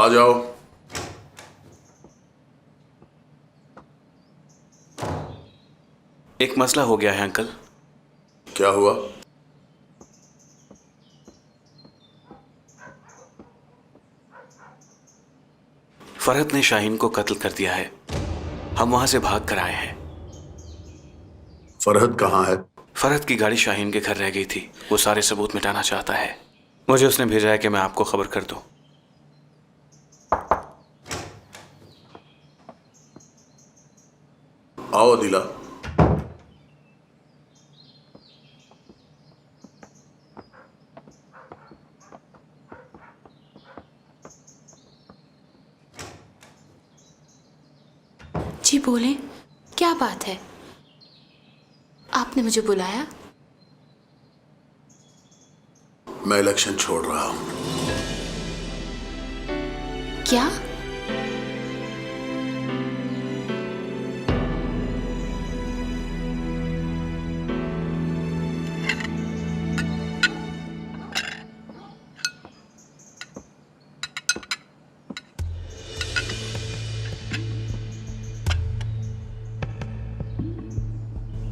आ जाओ। एक मसला हो गया है अंकल। क्या हुआ? फरहत ने शाहीन को कत्ल कर दिया है। हम वहां से भाग कर आए हैं। फरहत कहाँ है? फरहत की गाड़ी शाहीन के घर रह गई थी। वो सारे सबूत मिटाना चाहता है। मुझे उसने भेजा है कि मैं आपको खबर कर दूं। आओ दिला। जी बोलें, क्या बात है? आपने मुझे बुलाया? मैं इलेक्शन छोड़ रहा हूं। क्या?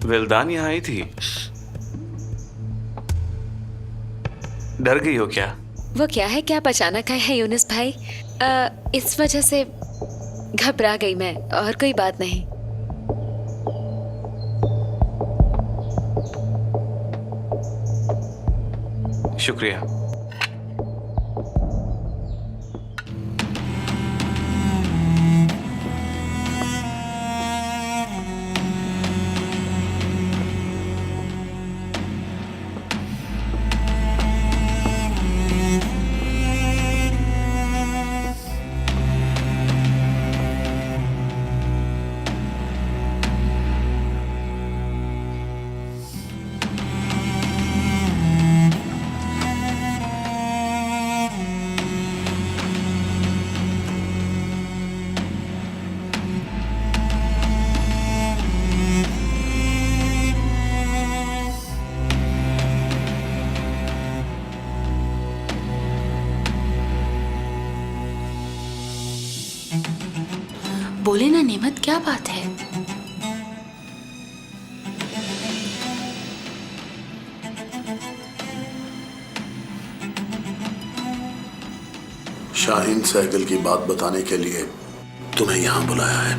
विल्दान यहाँ आई थी। डर गई हो क्या? वो क्या है कि आप अचानक आए हैं यूनुस भाई। इस वजह से घबरा गई मैं, और कोई बात नहीं। शुक्रिया। बोले ना नेमत, क्या बात है? शाहीन सहगल की बात बताने के लिए तुम्हें यहां बुलाया है।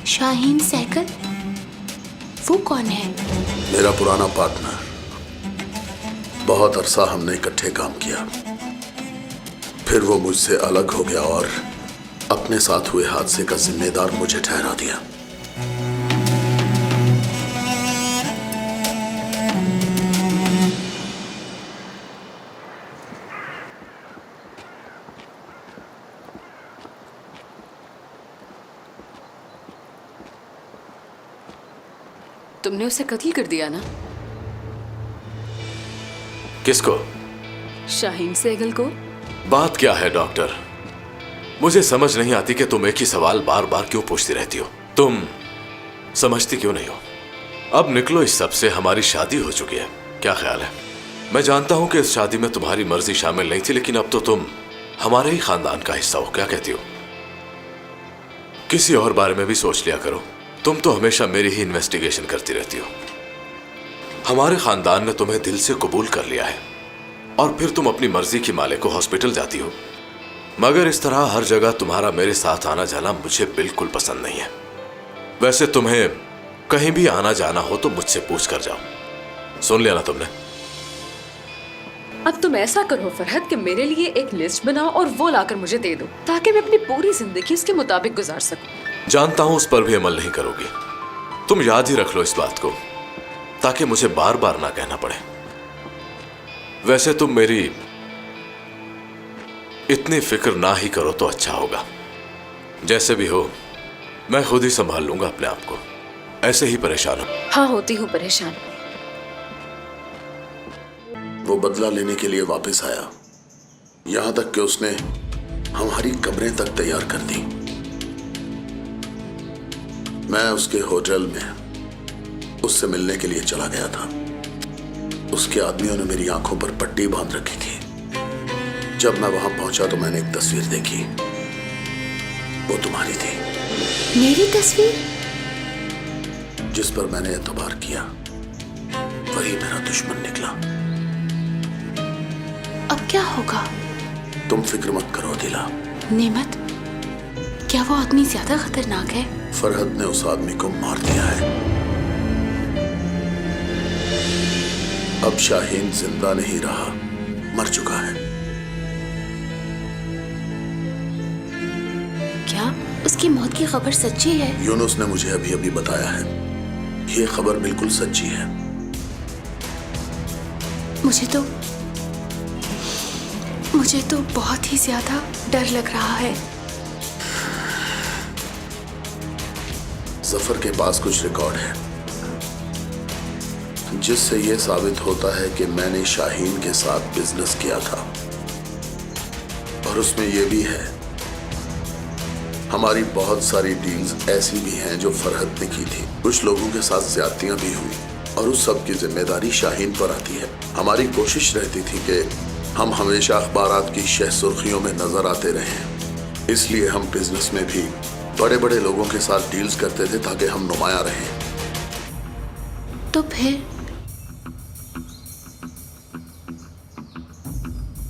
शाहीन सहगल? वो कौन है? मेरा पुराना पार्टनर। बहुत अरसा हमने इकट्ठे काम किया, फिर वो मुझसे अलग हो गया और अपने साथ हुए हादसे का जिम्मेदार मुझे ठहरा दिया। तुमने उसे कत्ल कर दिया ना? किसको? शाहीन सहगल को। बात क्या है डॉक्टर? मुझे समझ नहीं आती कि तुम एक ही सवाल बार बार क्यों पूछती रहती हो। तुम समझती क्यों नहीं हो? अब निकलो इस सब से। हमारी शादी हो चुकी है, क्या ख्याल है? मैं जानता हूं कि इस शादी में तुम्हारी मर्जी शामिल नहीं थी, लेकिन अब तो तुम हमारे ही खानदान का हिस्सा हो। क्या कहती हो? किसी और बारे में भी सोच लिया करो। तुम तो हमेशा मेरी ही इन्वेस्टिगेशन करती रहती हो। हमारे खानदान ने तुम्हें दिल से कबूल कर लिया है और फिर तुम अपनी मर्जी की मालिक को हॉस्पिटल जाती हो। मगर इस तरह हर जगह तुम्हारा मेरे साथ आना जाना मुझे बिल्कुल पसंद नहीं है। वैसे तुम्हें कहीं भी आना जाना हो तो मुझसे पूछ कर जाओ। सुन लिया ना तुमने? अब तुम ऐसा करो फरहत कि मेरे लिए एक लिस्ट बनाओ और वो लाकर मुझे दे दो, ताकि मैं अपनी पूरी जिंदगी उसके मुताबिक गुजार सकूं। जानता हूं उस पर भी अमल नहीं करोगी। तुम याद ही रख लो इस बात को, ताकि मुझे बार बार ना कहना पड़े। वैसे तुम मेरी इतनी फिक्र ना ही करो तो अच्छा होगा। जैसे भी हो मैं खुद ही संभाल लूंगा अपने आप को। ऐसे ही परेशान हो? हाँ, होती हूँ परेशान। वो बदला लेने के लिए वापस आया, यहां तक कि उसने हमारी कब्रें तक तैयार कर दी। मैं उसके होटल में उससे मिलने के लिए चला गया था। उसके आदमियों ने मेरी आंखों पर पट्टी बांध रखी थी। जब मैं वहां पहुंचा तो मैंने एक तस्वीर देखी। वो तुम्हारी थी, मेरी तस्वीर? जिस पर मैंने एतबार किया वही मेरा दुश्मन निकला। अब क्या होगा? तुम फिक्र मत करो दिला। नेमत, क्या वो आदमी ज्यादा खतरनाक है? फरहद ने उस आदमी को मार दिया है। अब शाहीन जिंदा नहीं रहा, मर चुका है। क्या उसकी मौत की खबर सच्ची है? यूनुस ने मुझे अभी अभी बताया है। ये खबर बिल्कुल सच्ची है। मुझे तो बहुत ही ज्यादा डर लग रहा है। जफर के पास कुछ रिकॉर्ड है जिससे यह साबित होता है कि मैंने शाहीन के साथ बिजनेस किया था, और उसमें यह भी है हमारी बहुत सारी डील्स ऐसी भी हैं जो फरहद ने की थी। कुछ लोगों के साथ ज्यादतियां भी हुई और उस सब की जिम्मेदारी शाहीन पर आती है। हमारी कोशिश रहती थी कि हम हमेशा अखबारात की शह सुर्खियों में नजर आते रहें, इसलिए हम बिजनेस में भी बड़े बड़े लोगों के साथ डील्स करते थे ताकि हम नुमाया रहें। तो फिर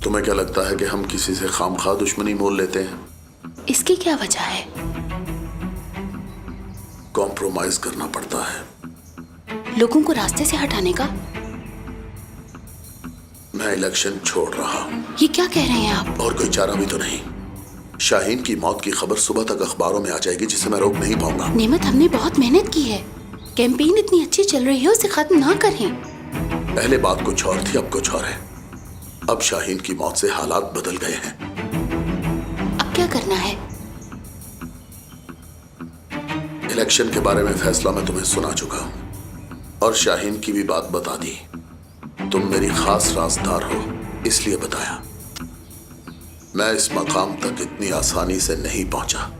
तुम्हें क्या लगता है कि हम किसी से खामखा दुश्मनी मोल लेते हैं? इसकी क्या वजह है? कॉम्प्रोमाइज करना पड़ता है। लोगों को रास्ते से हटाने का? मैं इलेक्शन छोड़ रहा हूं। ये क्या कह रहे हैं आप? और कोई चारा भी तो नहीं। शाहीन की मौत की खबर सुबह तक अखबारों में आ जाएगी जिसे मैं रोक नहीं पाऊंगा। नेमत, हमने बहुत मेहनत की है। कैंपेन इतनी अच्छी चल रही है, उसे खत्म ना करें। पहले बात कुछ और थी, अब कुछ और है। अब शाहीन की मौत से हालात बदल गए हैं। अब क्या करना है? इलेक्शन के बारे में फैसला मैं तुम्हें सुना चुका हूं और शाहीन की भी बात बता दी। तुम मेरी खास राजदार हो इसलिए बताया। मैं इस मकाम तक इतनी आसानी से नहीं पहुंचा।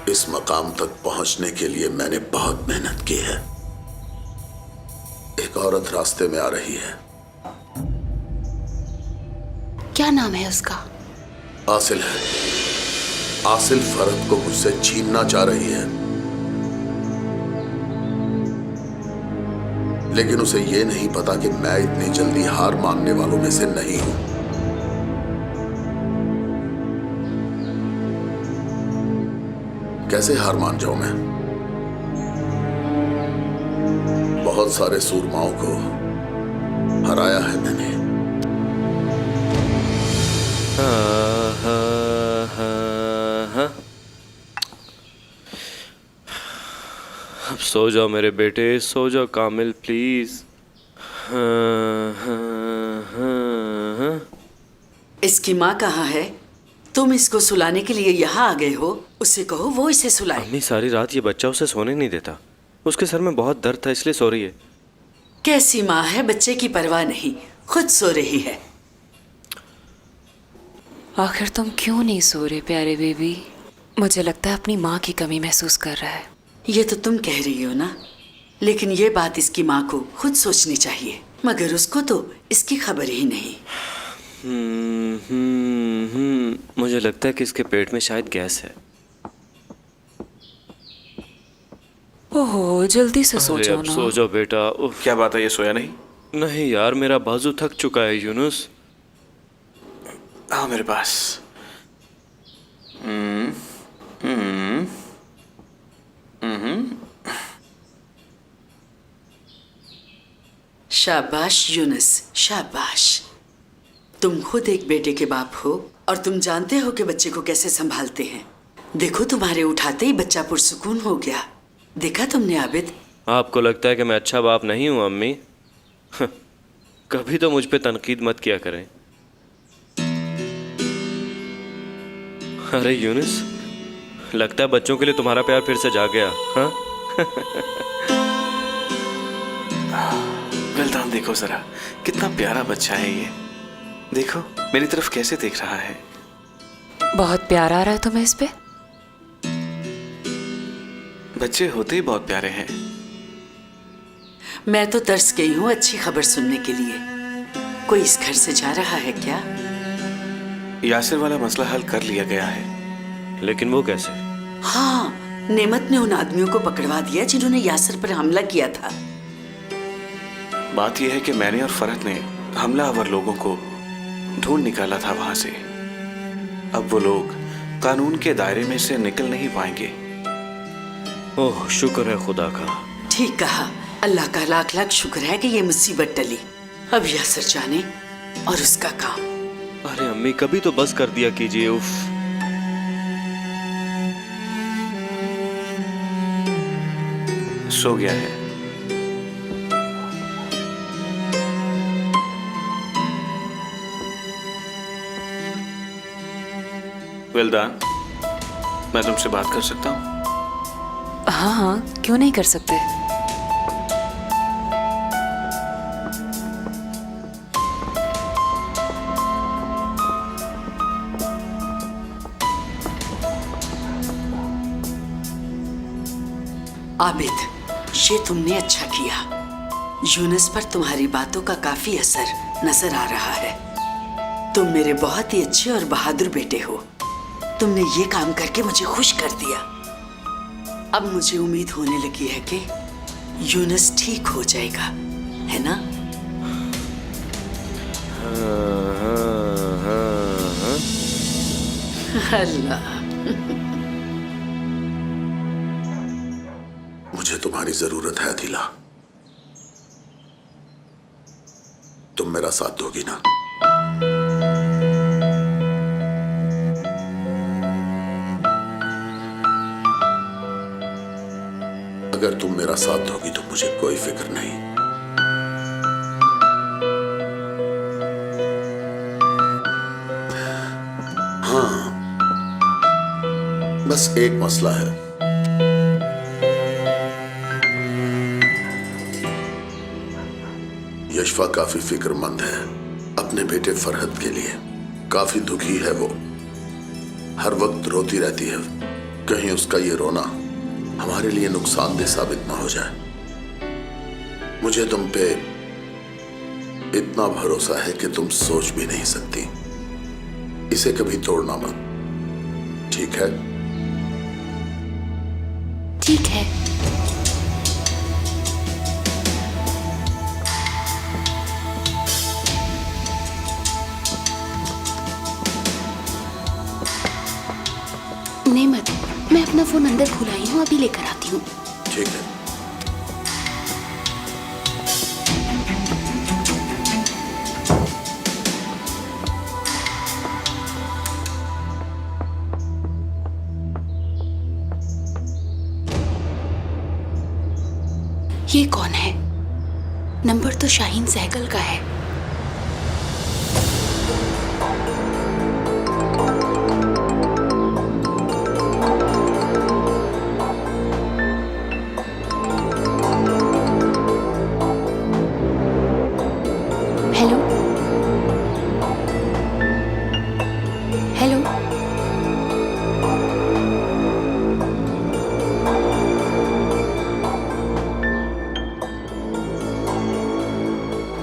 इस मकाम तक पहुंचने के लिए मैंने बहुत मेहनत की है। एक औरत रास्ते में आ रही है। क्या नाम है उसका? आसिल है। आसिल फरहद को मुझसे छीनना चाह रही है, लेकिन उसे यह नहीं पता कि मैं इतनी जल्दी हार मानने वालों में से नहीं हूं। कैसे हार मान जाऊं मैं? बहुत सारे सूरमाओं को हराया है मैंने। अब सो जाओ मेरे बेटे, सो जाओ कामिल प्लीज। इसकी माँ कहाँ है? तुम इसको सुलाने के लिए यहाँ आ गए हो? उससे कहो वो इसे सुलाए। अम्मी सारी रात ये बच्चा उसे सोने नहीं देता। उसके सर में बहुत दर्द था इसलिए सो रही है। कैसी माँ है, बच्चे की परवाह नहीं, खुद सो रही है। आखिर तुम क्यों नहीं सो रहे प्यारे बेबी? मुझे लगता है अपनी माँ की कमी महसूस कर रहा है। ये तो तुम कह रही हो ना, लेकिन ये बात इसकी माँ को खुद सोचनी चाहिए, मगर उसको तो इसकी खबर ही नहीं। मुझे लगता है कि इसके पेट में शायद गैस है। ओहो, जल्दी से सो अरे जाओ अब ना। सो जाओ बेटा। उफ। क्या बात है, ये सोया नहीं? नहीं यार, मेरा बाजू थक चुका है यूनुस। आओ मेरे पास। शाबाश यूनुस, शाबाश। तुम खुद एक बेटे के बाप हो और तुम जानते हो कि बच्चे को कैसे संभालते हैं। देखो, तुम्हारे उठाते ही बच्चा पुरसुकून हो गया। देखा तुमने आबिद? आपको लगता है कि मैं अच्छा बाप नहीं हूँ अम्मी? कभी तो मुझ पे तनकीद मत किया करें। अरे यूनुस, लगता है बच्चों के लिए तुम्हारा प्यार फिर से जाग गया। हाँ? गलदान देखो जरा, कितना प्यारा बच्चा है ये। देखो मेरी तरफ कैसे देख रहा है। बहुत प्यार आ रहा है तुम्हें इस पे? बच्चे होते ही बहुत प्यारे हैं। मैं तो तरस गई हूँ अच्छी खबर सुनने के लिए। कोई इस घर से जा रहा है क्या? यासिर वाला मसला हल कर लिया गया है। लेकिन वो कैसे? हाँ, नेमत ने उन आदमियों को पकड़वा दिया जिन्होंने यासिर पर हमला किया था। बात यह है कि मैंने और फरहत ने हमलावर लोगों को ढूंढ निकाला था वहां से। अब वो लोग कानून के दायरे में से निकल नहीं पाएंगे। ओह, शुक्र है खुदा का। ठीक कहा, अल्लाह का लाख लाख शुक्र है कि ये मुसीबत टली। अब यासिर जाने और उसका काम। अरे अम्मी, कभी तो बस कर दिया कीजिए। उफ। सो गया है। वेलदान, मैं तुमसे बात कर सकता हूँ? हाँ हाँ, क्यों नहीं कर सकते। आबिद, ये तुमने अच्छा किया। यूनुस पर तुम्हारी बातों का काफी असर नजर आ रहा है। तुम मेरे बहुत ही अच्छे और बहादुर बेटे हो। तुमने ये काम करके मुझे खुश कर दिया। अब मुझे उम्मीद होने लगी है कि यूनुस ठीक हो जाएगा, है ना? अल्लाह, मुझे तुम्हारी जरूरत है दिला। तुम मेरा साथ दोगी ना? अगर तुम मेरा साथ दोगी तो मुझे कोई फिक्र नहीं। हाँ, बस एक मसला है। यशफा काफी फिक्रमंद है अपने बेटे फरहत के लिए। काफी दुखी है वो, हर वक्त रोती रहती है। कहीं उसका ये रोना हमारे लिए नुकसानदेह साबित ना हो जाए। मुझे तुम पे इतना भरोसा है कि तुम सोच भी नहीं सकती। इसे कभी तोड़ना मत, ठीक है? ठीक है। नेमत, मैं अपना फोन अंदर भुलाई हूँ, अभी लेकर आती हूँ। ठीक है। ये कौन है? नंबर तो शाहीन सहगल का है। हेलो हेलो,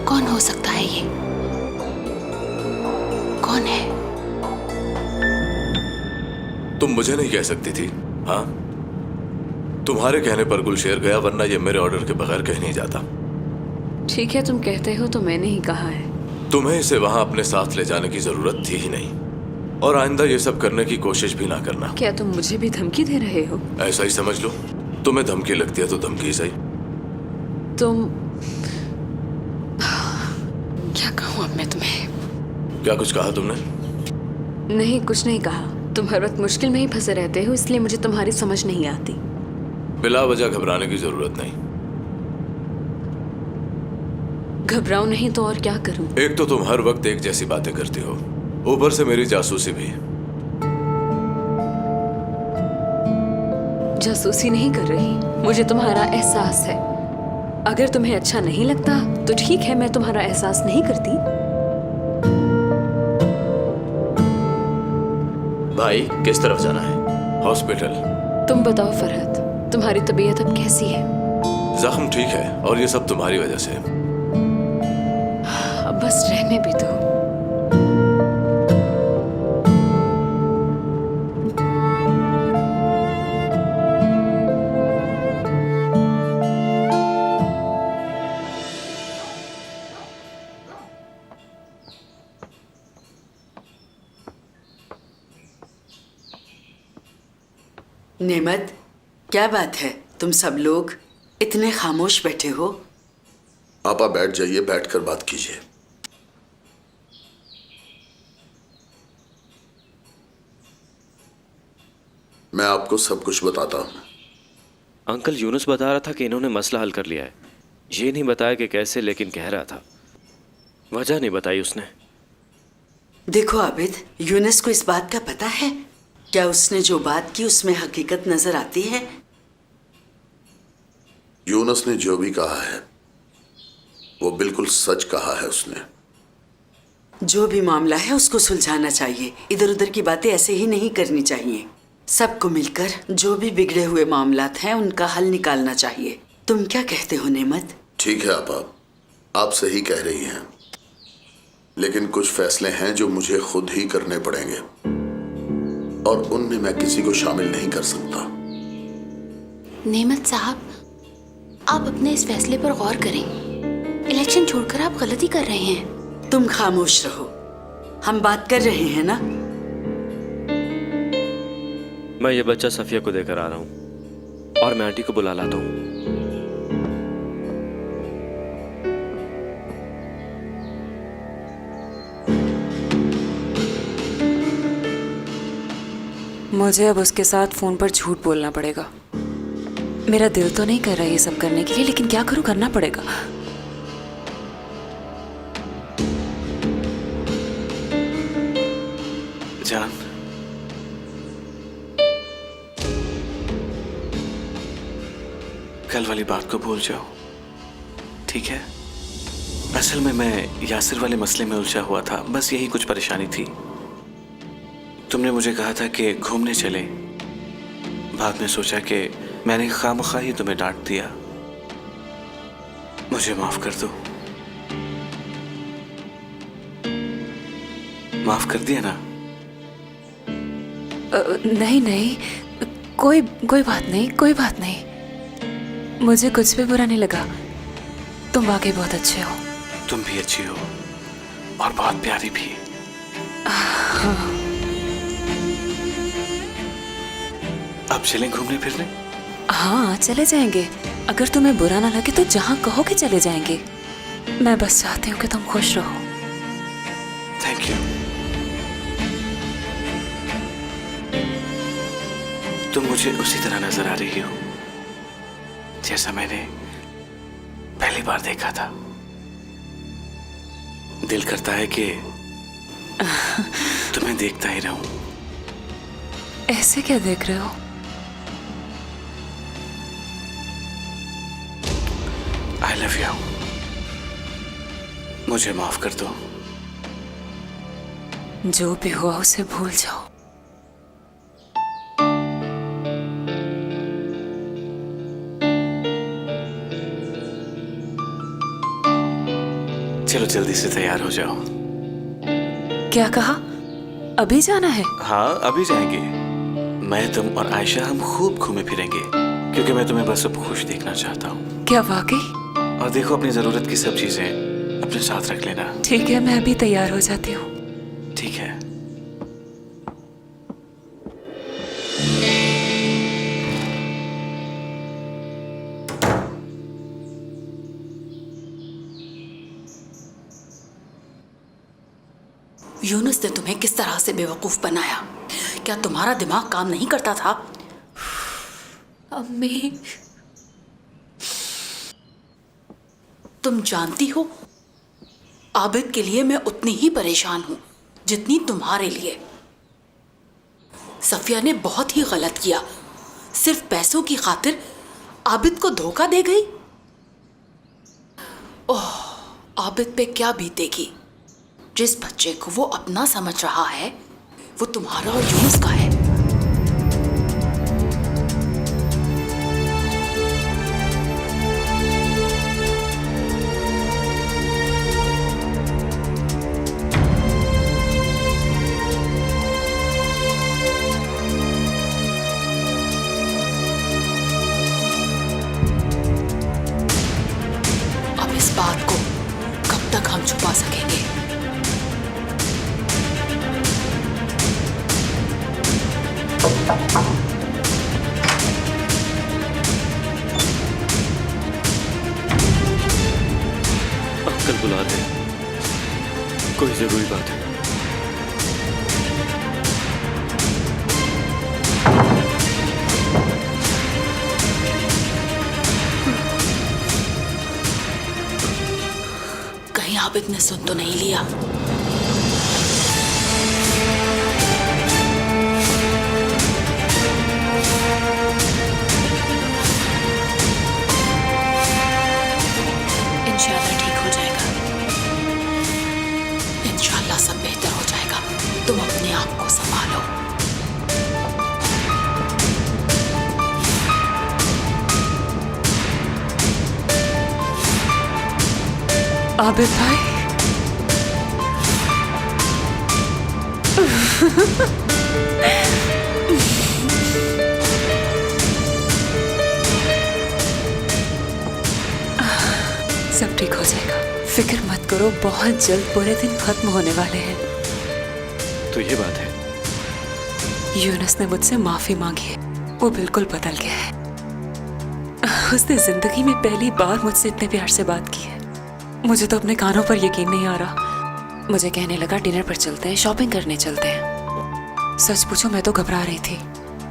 कौन हो सकता है ये? कौन है? तुम मुझे नहीं कह सकती थी? हाँ, तुम्हारे कहने पर गुलशेर गया, वरना ये मेरे ऑर्डर के बगैर कहीं नहीं जाता। ठीक है, तुम कहते हो तो मैंने ही कहा है। तुम्हें इसे वहां अपने साथ ले जाने की जरूरत थी ही नहीं, और आइंदा ये सब करने की कोशिश भी ना करना। क्या तुम मुझे भी धमकी दे रहे हो? ऐसा ही समझ लो। तुम्हें धमकी लगती है तो धमकी सही। तुम क्या कहूँ अब मैं तुम्हें? क्या कुछ कहा तुमने? नहीं, कुछ नहीं कहा। तुम हर वक्त मुश्किल में ही फंसे रहते हो, इसलिए मुझे तुम्हारी समझ नहीं आती। बिला वजह घबराने की जरूरत नहीं। घबराओ नहीं तो और क्या करूं? एक तो तुम हर वक्त एक जैसी बातें करती हो, ऊपर से मेरी जासूसी भी। जासूसी नहीं कर रही, मुझे तुम्हारा एहसास है। अगर तुम्हें अच्छा नहीं लगता तो ठीक है, मैं तुम्हारा एहसास नहीं करती। भाई, किस तरफ जाना है? हॉस्पिटल। तुम बताओ फरहत, तुम्हारी तबीयत अब कैसी है? जख्म ठीक है, और ये सब तुम्हारी वजह से। अब बस रहने भी दो। नेमत, क्या बात है? तुम सब लोग इतने खामोश बैठे हो। आपा बैठ जाइए, बैठकर बात कीजिए। मैं आपको सब कुछ बताता हूं। अंकल यूनुस बता रहा था कि इन्होंने मसला हल कर लिया है। ये नहीं बताया कि कैसे, लेकिन कह रहा था। वजह नहीं बताई उसने। देखो आबिद, यूनुस को इस बात का पता है? क्या उसने जो बात की उसमें हकीकत नजर आती है? यूनुस ने जो भी कहा है वो बिल्कुल सच कहा है उसने। जो भी मामला है उसको सुलझाना चाहिए। इधर उधर की बातें ऐसे ही नहीं करनी चाहिए। सबको मिलकर जो भी बिगड़े हुए मामलात हैं उनका हल निकालना चाहिए। तुम क्या कहते हो नेमत? ठीक है आपा, आप सही कह रही हैं, लेकिन कुछ फैसले हैं जो मुझे खुद ही करने पड़ेंगे और उनमें मैं किसी को शामिल नहीं कर सकता। नेमत साहब, आप अपने इस फैसले पर गौर करें। इलेक्शन छोड़कर आप गलती कर रहे हैं। तुम खामोश रहो, हम बात कर रहे हैं ना। मैं ये बच्चा सफिया को देकर आ रहा हूँ और मैं आंटी को बुला लाता हूँ। मुझे अब उसके साथ फोन पर झूठ बोलना पड़ेगा। मेरा दिल तो नहीं कर रहा ये सब करने के लिए, लेकिन क्या करूं, करना पड़ेगा। जान, कल वाली बात को भूल जाओ, ठीक है? असल में मैं यासिर वाले मसले में उलझा हुआ था, बस यही कुछ परेशानी थी। तुमने मुझे कहा था कि घूमने चले। बाद में सोचा कि मैंने खामखा ही तुम्हें डांट दिया। मुझे माफ कर दो। माफ कर दिया ना? नहीं नहीं, कोई बात नहीं, कोई बात नहीं। मुझे कुछ भी बुरा नहीं लगा। तुम वाकई बहुत अच्छे हो। तुम भी अच्छी हो और बहुत प्यारी भी। हाँ। अब चलें घूमने फिरने? हाँ, चले जाएंगे। अगर तुम्हें बुरा ना लगे तो जहाँ कहोगे चले जाएंगे। मैं बस चाहती हूँ कि तुम खुश रहो। Thank you. तुम मुझे उसी तरह नजर आ रही हो जैसा मैंने पहली बार देखा था। दिल करता है कि तुम्हें देखता ही रहूं। ऐसे क्या देख रहे हो? I love you. मुझे माफ कर दो। जो भी हुआ उसे भूल जाओ। चलो जल्दी से तैयार हो जाओ। क्या कहा? अभी जाना है? हाँ, अभी जाएंगे। मैं, तुम और आयशा हम खूब घूमे फिरेंगे, क्योंकि मैं तुम्हें बस अब खुश देखना चाहता हूँ। क्या वाकई? और देखो, अपनी जरूरत की सब चीजें अपने साथ रख लेना। ठीक है, मैं अभी तैयार हो जाती हूँ। ठीक है। यूनुस ने तुम्हें किस तरह से बेवकूफ बनाया? क्या तुम्हारा दिमाग काम नहीं करता था? अम्मी, तुम जानती हो, आबिद के लिए मैं उतनी ही परेशान हूं जितनी तुम्हारे लिए। सफिया ने बहुत ही गलत किया। सिर्फ पैसों की खातिर आबिद को धोखा दे गई। ओह, आबिद पे क्या बीतेगी? जिस बच्चे को वो अपना समझ रहा है वो तुम्हारा और यूनुस का है। अब इस बात को कब तक हम छुपा सकेंगे? कोई जरूरी बात है? कहीं आबिद ने सुन तो नहीं लिया? इंशाल्लाह ठीक हो जाएगा। इंशाल्लाह सब बेहतर हो जाएगा। तुम अपने आप को संभालो। आबिद भाई, सब ठीक हो जाएगा, फिक्र मत करो। बहुत जल्द बुरे दिन खत्म होने वाले हैं। तो ये बात है। यूनुस ने मुझसे माफी मांगी है। वो बिल्कुल बदल गया है। उसने जिंदगी में पहली बार मुझसे इतने प्यार से बात की है। मुझे तो अपने कानों पर यकीन नहीं आ रहा। मुझे कहने लगा डिनर पर चलते हैं, शॉपिंग करने चलते हैं। सच पूछो मैं तो घबरा रही थी।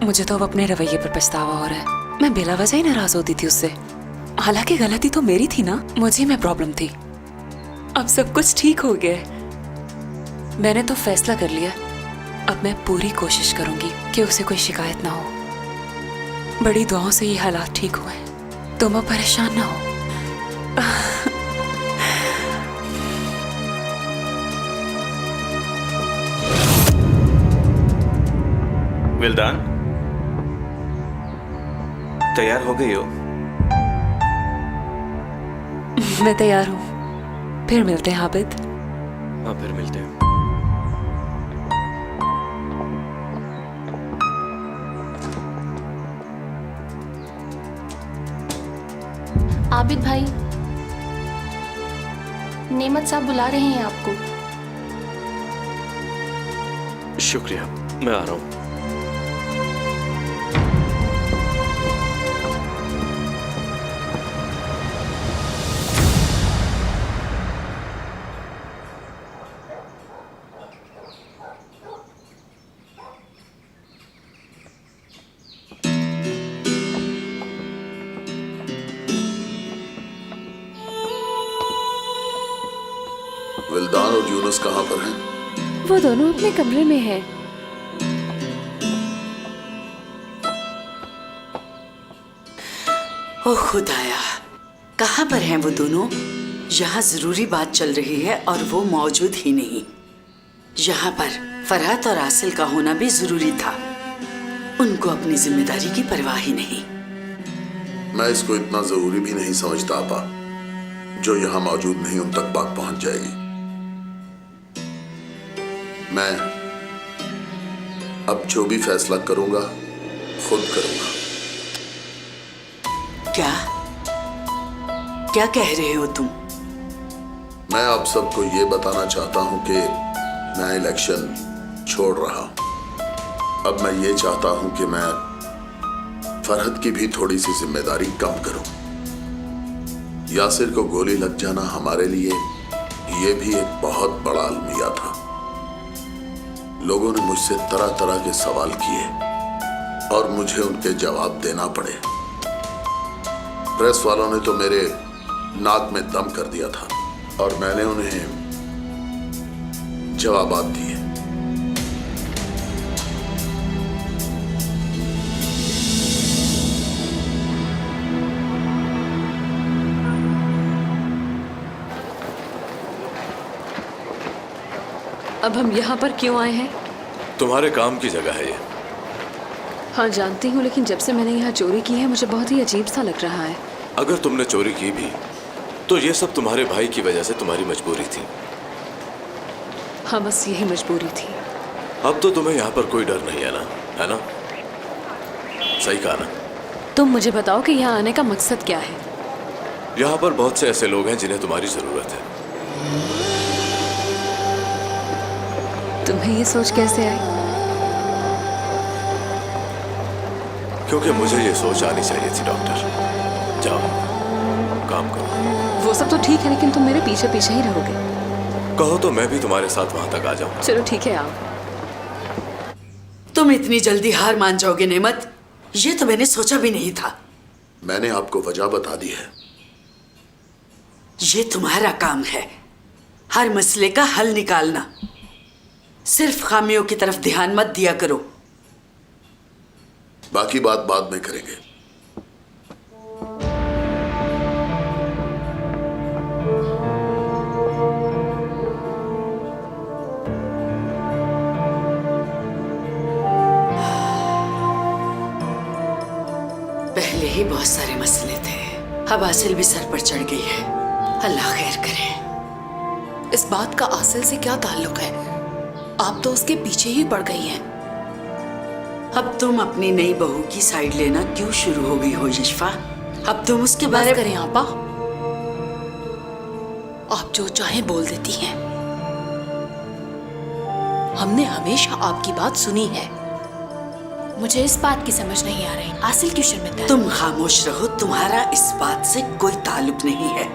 मुझे तो अब अपने रवैये पर पछतावा हो रहा है। मैं बिला वजह ही नाराज होती थी उससे। हालांकि गलती तो मेरी थी ना, मुझे में प्रॉब्लम थी। अब सब कुछ ठीक हो गया है। मैंने तो फैसला कर लिया। अब मैं पूरी कोशिश करूंगी कि उसे कोई शिकायत ना हो। बड़ी दुआओं से ये हालात ठीक हुए। तुम अब परेशान ना हो। विल्दान, तैयार हो गई हो? मैं तैयार हूँ। फिर मिलते हैं आबिद। हाँ, फिर मिलते हैं। आबिद भाई, नेमत साहब बुला रहे हैं आपको। शुक्रिया, मैं आ रहा हूँ। विल्दान और यूनुस कहाँ पर हैं? वो दोनों अपने कमरे में हैं। ओ खुदाया, कहाँ पर हैं वो दोनों? यहाँ जरूरी बात चल रही है और वो मौजूद ही नहीं। यहाँ पर फरहत और आसिल का होना भी जरूरी था। उनको अपनी जिम्मेदारी की परवाह ही नहीं। मैं इसको इतना जरूरी भी नहीं समझता आपा। जो यहाँ मौजूद नहीं उन तक बात पहुंच जाएगी। मैं अब जो भी फैसला करूंगा खुद करूंगा। क्या क्या कह रहे हो तुम? मैं आप सबको ये बताना चाहता हूं कि मैं इलेक्शन छोड़ रहा हूं। अब मैं ये चाहता हूं कि मैं फरहत की भी थोड़ी सी जिम्मेदारी कम करूं। यासिर को गोली लग जाना हमारे लिए ये भी एक बहुत बड़ा अलमिया था। लोगों ने मुझसे तरह तरह के सवाल किए और मुझे उनके जवाब देना पड़े। प्रेस वालों ने तो मेरे नाक में दम कर दिया था और मैंने उन्हें जवाबात दिए। अब हम यहाँ पर क्यों आए हैं? तुम्हारे काम की जगह है ये। हाँ जानती हूँ, लेकिन जब से मैंने यहाँ चोरी की है मुझे बहुत ही अजीब सा लग रहा है। अगर तुमने चोरी की भी तो ये सब तुम्हारे भाई की वजह से तुम्हारी मजबूरी थी। हाँ बस यही मजबूरी थी। अब तो तुम्हें यहाँ पर कोई डर नहीं है ना, है ना? सही कहा ना? तुम मुझे बताओ कि यहाँ आने का मकसद क्या है? यहाँ पर बहुत से ऐसे लोग हैं जिन्हें तुम्हारी जरूरत है। तुम्हें ये सोच कैसे आई? क्योंकि मुझे ये सोच आनी चाहिए थी। डॉक्टर, जाओ काम करो। वो सब तो ठीक है, लेकिन तुम मेरे पीछे पीछे ही रहोगे। कहो तो मैं भी तुम्हारे साथ वहां तक आ जाऊं। चलो ठीक है, आओ। तुम इतनी जल्दी हार मान जाओगे नेमत, ये तो मैंने सोचा भी नहीं था। मैंने आपको वजह बता दी है। ये तुम्हारा काम है, हर मसले का हल निकालना। सिर्फ खामियों की तरफ ध्यान मत दिया करो। बाकी बात बाद में करेंगे। पहले ही बहुत सारे मसले थे, अब आसिल भी सर पर चढ़ गई है। अल्लाह खैर करे। इस बात का आसिल से क्या ताल्लुक है? आप तो उसके पीछे ही पड़ गई हैं। अब तुम अपनी नई बहू की साइड लेना क्यों शुरू हो गई हो यशफा? अब तुम उसके बस बारे करें आपा, आप जो चाहें बोल देती हैं। हमने हमेशा आपकी बात सुनी है। मुझे इस बात की समझ नहीं आ रही, आसिल क्यों शर्मिंदा है? तुम खामोश रहो, तुम्हारा इस बात से कोई ताल्लुक नहीं है।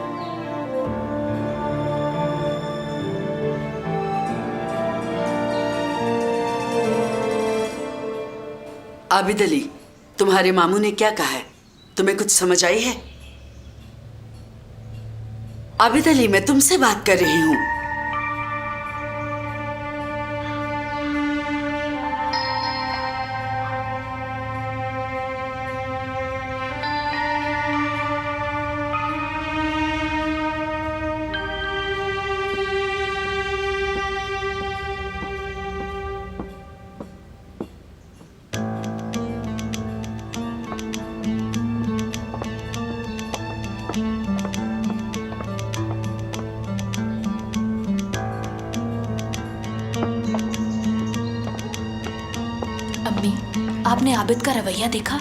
आबिद अली, तुम्हारे मामू ने क्या कहा है? तुम्हें कुछ समझ आई है? आबिद अली, मैं तुमसे बात कर रही हूं। अम्मी, आपने आबिद का रवैया देखा?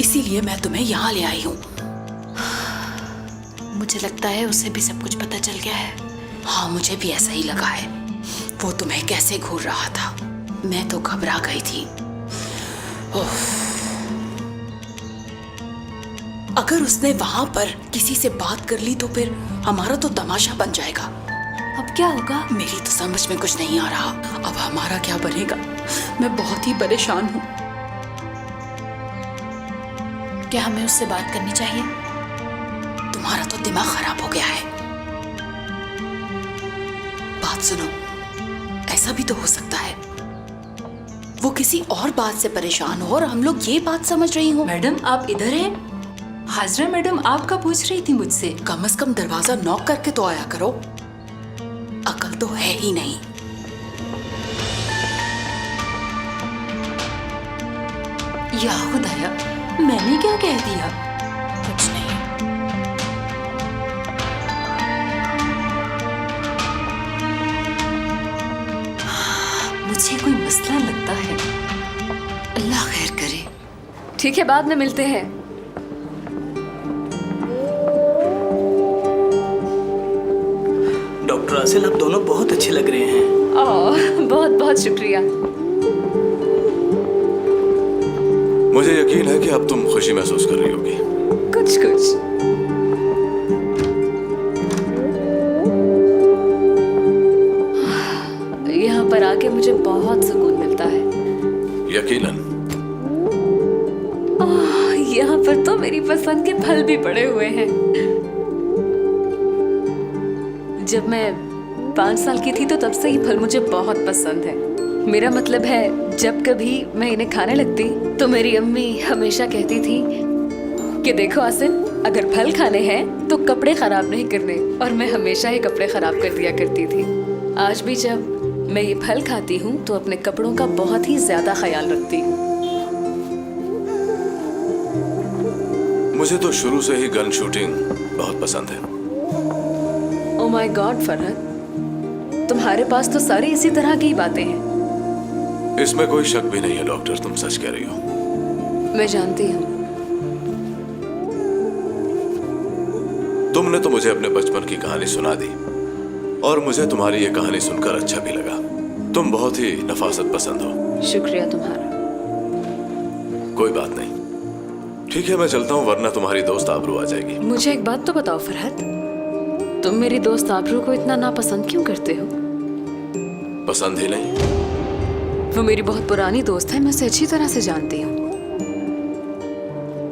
इसीलिए मैं तुम्हें यहाँ ले आई हूँ। मुझे लगता है उसे भी सब कुछ पता चल गया है। हाँ, मुझे भी ऐसा ही लगा है। वो तुम्हें कैसे घूर रहा था, मैं तो घबरा गई थी। अगर उसने वहां पर किसी से बात कर ली तो फिर हमारा तो तमाशा बन जाएगा। अब क्या होगा? मेरी तो समझ में कुछ नहीं आ रहा। अब हमारा क्या बनेगा? मैं बहुत ही परेशान हूँ। क्या हमें उससे बात करनी चाहिए? तुम्हारा तो दिमाग खराब हो गया है। बात सुनो, ऐसा भी तो हो सकता है वो किसी और बात से परेशान हो और हम लोग ये बात समझ रही हो। मैडम, आप इधर हैं? हाजरा मैडम आपका पूछ रही थी मुझसे। कम से कम दरवाजा नॉक करके तो आया करो। अकल तो है ही नहीं। या खुदाया, मैंने क्या कह दिया? कुछ नहीं। मुझे कोई मसला लगता है। अल्लाह खैर करे। ठीक है, बाद में मिलते हैं। डॉक्टर आसिल, आप दोनों बहुत अच्छे लग रहे हैं। बहुत बहुत शुक्रिया। मुझे यकीन है कि अब तुम खुशी महसूस कर रही होगी। कुछ कुछ। यहाँ पर आके मुझे बहुत सुकून मिलता है। यकीनन। यहाँ पर तो मेरी पसंद के फल भी पड़े हुए हैं। जब मैं 5 साल की थी तो तब से ही फल मुझे बहुत पसंद है। मेरा मतलब है, जब कभी मैं इन्हें खाने लगती तो मेरी अम्मी हमेशा कहती थी कि देखो आसिन, अगर फल खाने हैं तो कपड़े खराब नहीं करने, और मैं हमेशा ही कपड़े खराब कर दिया करती थी। आज भी जब मैं ये फल खाती हूँ तो अपने कपड़ों का बहुत ही ज्यादा ख्याल रखती हूँ। मुझे तो शुरू से ही गन शूटिंग बहुत पसंद है। ओह माय गॉड फरहत, तुम्हारे पास तो सारी इसी तरह की बातें हैं। इसमें कोई शक भी नहीं है डॉक्टर, तुम सच कह रही हो। मैं जानती हूँ। तुमने तो मुझे अपने बचपन की कहानी सुना दी और मुझे तुम्हारी ये कहानी सुनकर अच्छा भी लगा। तुम बहुत ही नफासत पसंद हो। शुक्रिया तुम्हारा। कोई बात नहीं, ठीक है मैं चलता हूँ, वरना तुम्हारी दोस्त आबरू आ जाएगी। मुझे एक बात तो बताओ फरहत, तुम मेरी दोस्त आबरू को इतना नापसंद क्यों करते हो? पसंद ही नहीं। वो मेरी बहुत पुरानी दोस्त है, मैं उसे अच्छी तरह से जानती हूँ।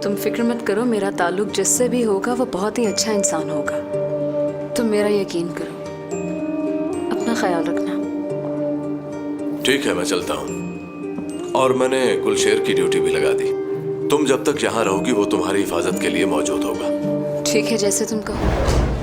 तुम फिक्र मत करो, मेरा ताल्लुक जिससे भी होगा वो बहुत ही अच्छा इंसान होगा। तुम मेरा यकीन करो। अपना ख्याल रखना। ठीक है, मैं चलता हूँ। और मैंने गुलशेर की ड्यूटी भी लगा दी। तुम जब तक यहाँ रहोगी वो तुम्हारी हिफाजत के लिए मौजूद होगा। ठीक है, जैसे तुम कहो।